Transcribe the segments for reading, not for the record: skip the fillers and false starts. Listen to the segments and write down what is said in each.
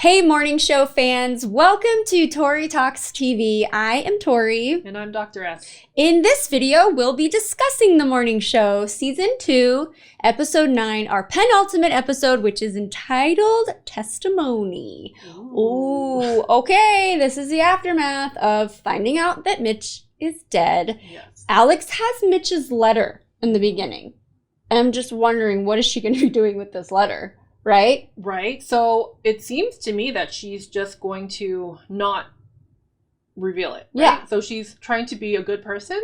Hey, morning show fans. Welcome to Tori Talks TV. I am Tori. And I'm Dr. S. In this video, we'll be discussing the morning show, season 2, episode 9, our penultimate episode, which is entitled Testimony. Ooh, okay. This is the aftermath of finding out that Mitch is dead. Yes. Alex has Mitch's letter in the beginning. And I'm just wondering, what is she going to be doing with this letter? Right? Right. So it seems to me that she's just going to not reveal it. Right? Yeah. So she's trying to be a good person.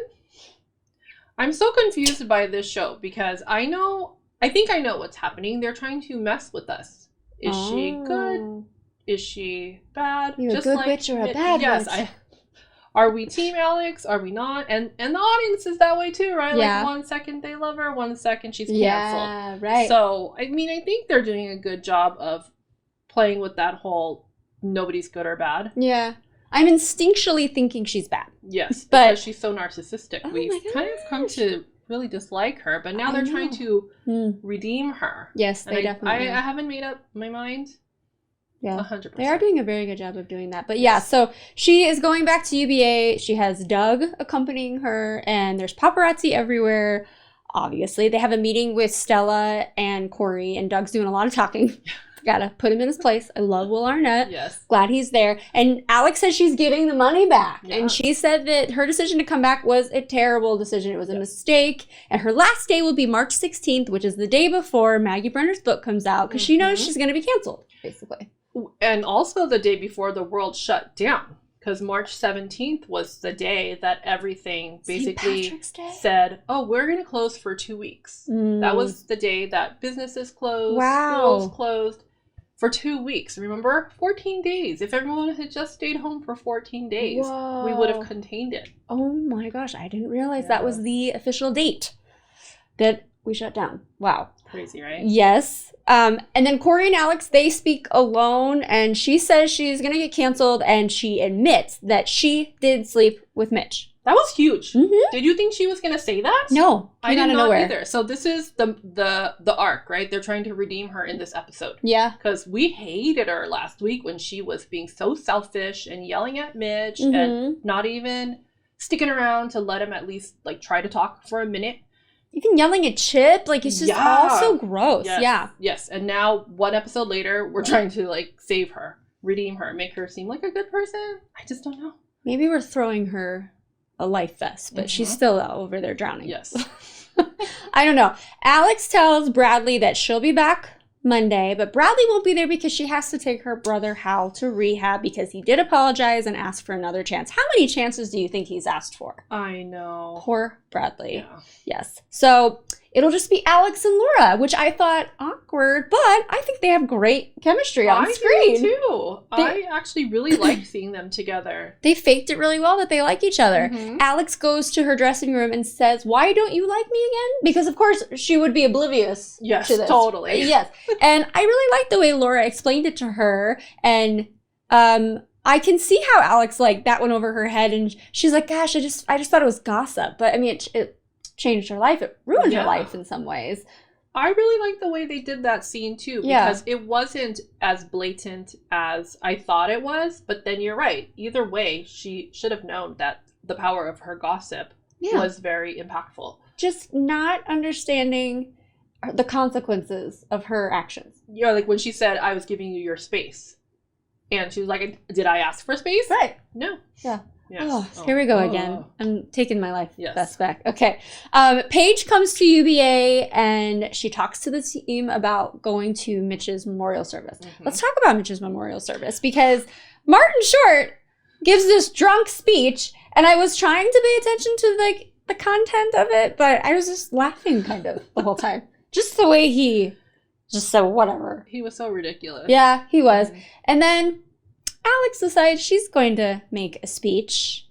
I'm so confused by this show because I think I know what's happening. They're trying to mess with us. Is she good? Is she bad? You a good witch or a bad yes, witch? Are we team Alex? Are we not? And the audience is that way too, right? Yeah. Like 1 second they love her, 1 second she's canceled. Yeah, right. So, I mean, I think they're doing a good job of playing with that whole nobody's good or bad. Yeah. I'm instinctually thinking she's bad. Yes, but because she's so narcissistic. Oh We've kind of come to really dislike her, but now they're trying to redeem her. Yes, they definitely I haven't made up my mind. Yeah, 100%. They are doing a very good job of doing that. But yeah, so she is going back to UBA. She has Doug accompanying her, and there's paparazzi everywhere. Obviously, they have a meeting with Stella and Corey, and Doug's doing a lot of talking. Gotta put him in his place. I love Will Arnett. Yes. Glad he's there. And Alex says she's giving the money back. Yeah. And she said that her decision to come back was a terrible decision. It was a mistake. And her last day will be March 16th, which is the day before Maggie Brenner's book comes out, because she knows she's going to be canceled, basically. And also the day before the world shut down, because March 17th was the day that everything basically said, oh, we're going to close for 2 weeks. That was the day that businesses closed, schools closed for 2 weeks. Remember? 14 days. If everyone had just stayed home for 14 days, we would have contained it. Oh my gosh, I didn't realize that was the official date that we shut down. Wow. Crazy, right? Yes. And then Corey and Alex, they speak alone, and she says she's going to get canceled, and she admits that she did sleep with Mitch. That was huge. Mm-hmm. Did you think she was going to say that? No. I did not either. So this is the arc, right? They're trying to redeem her in this episode. Yeah. Because we hated her last week when she was being so selfish and yelling at Mitch and not even sticking around to let him at least like try to talk for a minute. Even yelling at Chip, like, it's just all so gross. Yes. Yeah. Yes. And now, one episode later, we're trying to, like, save her, redeem her, make her seem like a good person. I just don't know. Maybe we're throwing her a life vest, but she's still over there drowning. Yes. I don't know. Alex tells Bradley that she'll be back Monday, but Bradley won't be there because she has to take her brother Hal to rehab because he did apologize and ask for another chance. How many chances do you think he's asked for? I know. Poor Bradley. Yeah. Yes. So it'll just be Alex and Laura, which I thought awkward, but I think they have great chemistry on screen. I do too. I actually really liked seeing them together. They faked it really well that they like each other. Alex goes to her dressing room and says, "Why don't you like me again?" Because of course she would be oblivious to this. Yes, totally. Yes. And I really like the way Laura explained it to her, and I can see how Alex, like, that went over her head, and she's like, gosh, I just thought it was gossip. But I mean, it changed her life. It ruined her life in some ways. I really like the way they did that scene too, because it wasn't as blatant as I thought it was. But then you're right. Either way, she should have known that the power of her gossip was very impactful. Just not understanding the consequences of her actions. Yeah, like when she said, I was giving you your space. And she was like, did I ask for space? Right. No. Yeah. Yes. Here we go again. I'm taking my life best back. Okay. Paige comes to UBA and she talks to the team about going to Mitch's memorial service. Let's talk about Mitch's memorial service because Martin Short gives this drunk speech, and I was trying to pay attention to like the content of it, but I was just laughing kind of the whole time. Just the way he just said whatever. He was so ridiculous. Yeah, he was. And then Alex decides she's going to make a speech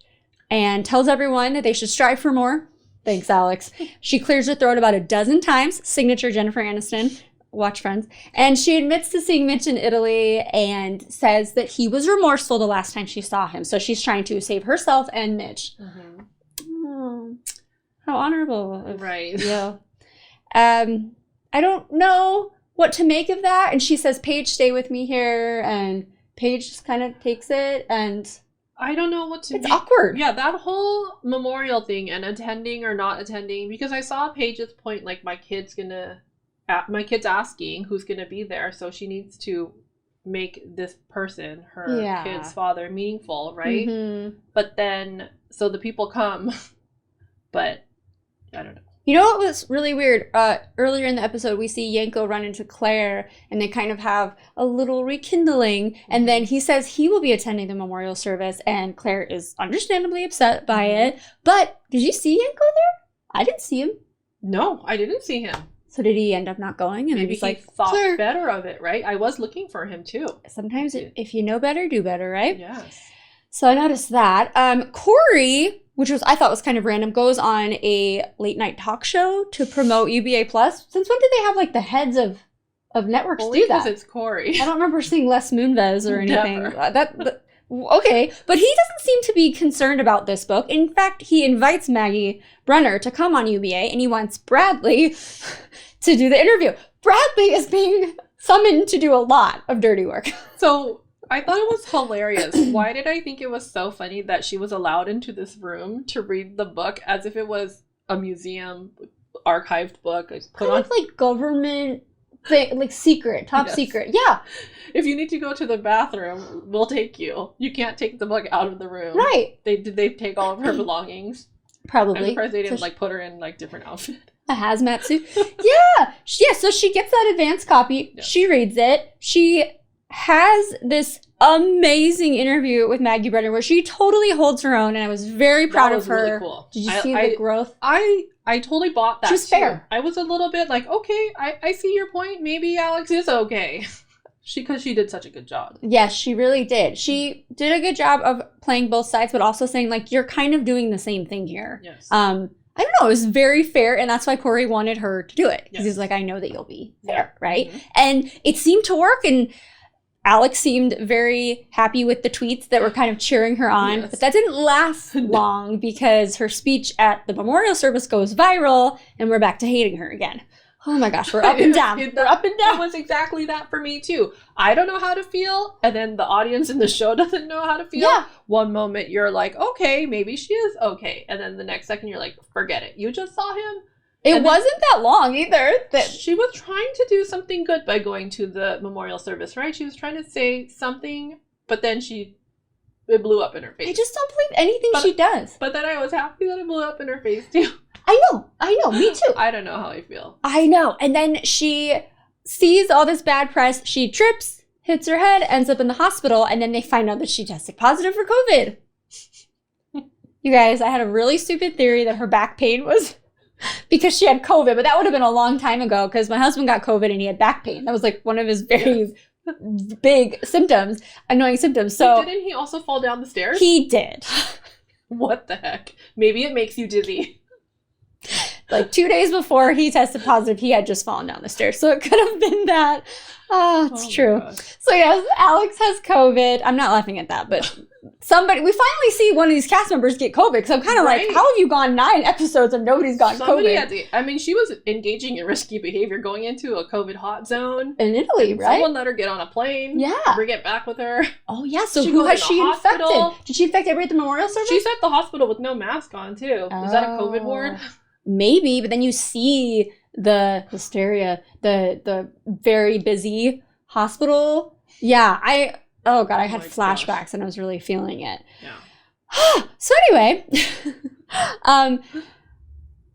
and tells everyone that they should strive for more. Thanks, Alex. She clears her throat about a dozen times. Signature Jennifer Aniston. Watch Friends. And she admits to seeing Mitch in Italy and says that he was remorseful the last time she saw him. So she's trying to save herself and Mitch. Oh, how honorable. Right. Yeah. I don't know what to make of that. And she says, Paige, stay with me here. And Paige just kind of takes it, and I don't know what to It's awkward. Yeah, that whole memorial thing and attending or not attending, because I saw Paige's point, like, my kid's asking who's gonna be there, so she needs to make this person, her kid's father, meaningful, right? Mm-hmm. But then, so the people come, but I don't know. You know what was really weird? Earlier in the episode, we see Yanko run into Claire, and they kind of have a little rekindling. Mm-hmm. And then he says he will be attending the memorial service, and Claire is understandably upset by it. But did you see Yanko there? I didn't see him. No, I didn't see him. So did he end up not going? And maybe he thought Claire. Better of it, right? I was looking for him too. Sometimes if you know better, do better, right? Yes. So I noticed that. Corey, which I thought was kind of random, goes on a late night talk show to promote UBA Plus. Since when did they have like the heads of networks do that? Because it's Corey. I don't remember seeing Les Moonves or anything. Okay, but he doesn't seem to be concerned about this book. In fact, he invites Maggie Brenner to come on UBA, and he wants Bradley to do the interview. Bradley is being summoned to do a lot of dirty work. So I thought it was hilarious. Why did I think it was so funny that she was allowed into this room to read the book as if it was a museum archived book? Kind of like government thing, like secret, top secret. Yeah. If you need to go to the bathroom, we'll take you. You can't take the book out of the room. Right. Did they take all of her belongings? Probably. I'm surprised they didn't put her in like different outfit. A hazmat suit. Yeah. So she gets that advanced copy. Yeah. She reads it. She has this amazing interview with Maggie Brenner where she totally holds her own, and I was very proud of her. Really cool. Did you see the growth? I totally bought that. She was fair. I was a little bit like, okay, I see your point. Maybe Alex is okay. Because she did such a good job. Yes, she really did. She did a good job of playing both sides, but also saying, like, you're kind of doing the same thing here. Yes. I don't know. It was very fair, and that's why Corey wanted her to do it. Because he's like, I know that you'll be there, right? Mm-hmm. And it seemed to work, and Alex seemed very happy with the tweets that were kind of cheering her on. Yes. But that didn't last long because her speech at the memorial service goes viral, and we're back to hating her again. Oh my gosh, we're up and down. We're up and down. It was exactly that for me too. I don't know how to feel, and then the audience in the show doesn't know how to feel. Yeah. One moment you're like, okay, maybe she is okay. And then the next second you're like, forget it. You just saw him. It wasn't that long either. She was trying to do something good by going to the memorial service, right? She was trying to say something, but then it blew up in her face. I just don't believe anything she does. But then I was happy that it blew up in her face too. I know, me too. I don't know how I feel. I know. And then she sees all this bad press. She trips, hits her head, ends up in the hospital, and then they find out that she tested positive for COVID. You guys, I had a really stupid theory that her back pain was because she had COVID, but that would have been a long time ago because my husband got COVID and he had back pain. That was like one of his very big symptoms, annoying symptoms. So but didn't he also fall down the stairs? He did. What the heck? Maybe it makes you dizzy. Like 2 days before he tested positive, he had just fallen down the stairs. So it could have been that. Oh, it's true. So yes, Alex has COVID. I'm not laughing at that, but we finally see one of these cast members get COVID. Because I'm kind of like, how have you gone 9 episodes and nobody's gotten COVID? She was engaging in risky behavior going into a COVID hot zone. In Italy, right? Someone let her get on a plane. Yeah. Bring it back with her. Oh, yeah. So who has she infected? Did she infect everybody at the memorial service? She's at the hospital with no mask on, too. Oh. Is that a COVID ward? Maybe, but then you see the hysteria, the very busy hospital. Yeah, I had flashbacks and I was really feeling it. Yeah. So anyway,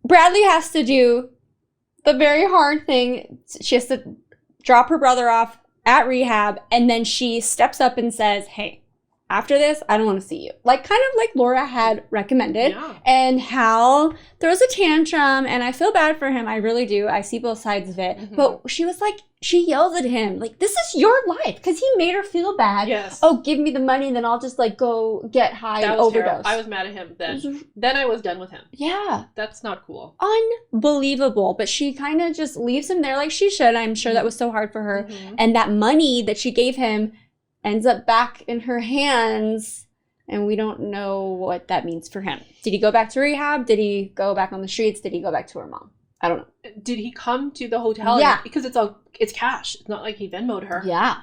Bradley has to do the very hard thing. She has to drop her brother off at rehab, and then she steps up and says, hey, after this, I don't want to see you. Kind of like Laura had recommended. Yeah. And Hal throws a tantrum, and I feel bad for him. I really do. I see both sides of it. Mm-hmm. But she yells at him, this is your life. Because he made her feel bad. Yes. Oh, give me the money, and then I'll just, go get high and overdose. Terrible. I was mad at him then. Then I was done with him. Yeah. That's not cool. Unbelievable. But she kind of just leaves him there like she should. I'm sure that was so hard for her. Mm-hmm. And that money that she gave him ends up back in her hands, and we don't know what that means for him. Did he go back to rehab? Did he go back on the streets? Did he go back to her mom? I don't know. Did he come to the hotel? Yeah. Because it's cash. It's not like he Venmo'd her. Yeah.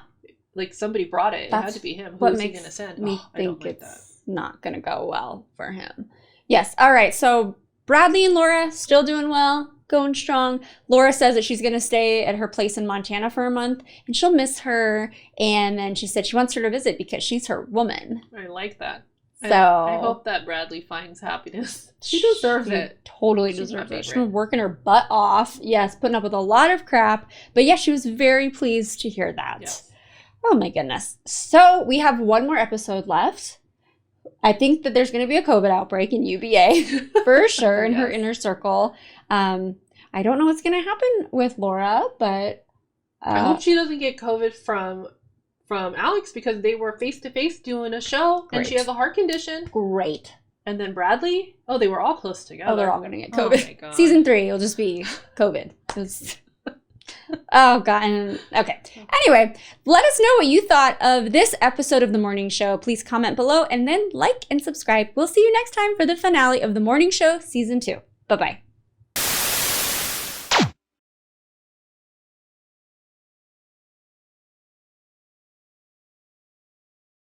like somebody brought it. It had to be him. Who is he going to send? Me think it's not going to go well for him. Yes. All right. So Bradley and Laura still doing well, going strong. Laura says that she's going to stay at her place in Montana for a month and she'll miss her. And then she said she wants her to visit because she's her woman. I like that. So I hope that Bradley finds happiness. She deserves it. Totally deserves it. She's been working her butt off. Yes, putting up with a lot of crap. But yes, she was very pleased to hear that. Yes. Oh my goodness. So we have one more episode left. I think that there's going to be a COVID outbreak in UBA for sure in her inner circle. I don't know what's going to happen with Laura, but I hope she doesn't get COVID from Alex because they were face-to-face doing a show and she has a heart condition. Great. And then Bradley, they were all close together. Oh, they're all going to get COVID. Oh my God. Season 3, it'll just be COVID. Oh, God. Okay. Anyway, let us know what you thought of this episode of The Morning Show. Please comment below and then like and subscribe. We'll see you next time for the finale of The Morning Show Season 2. Bye-bye.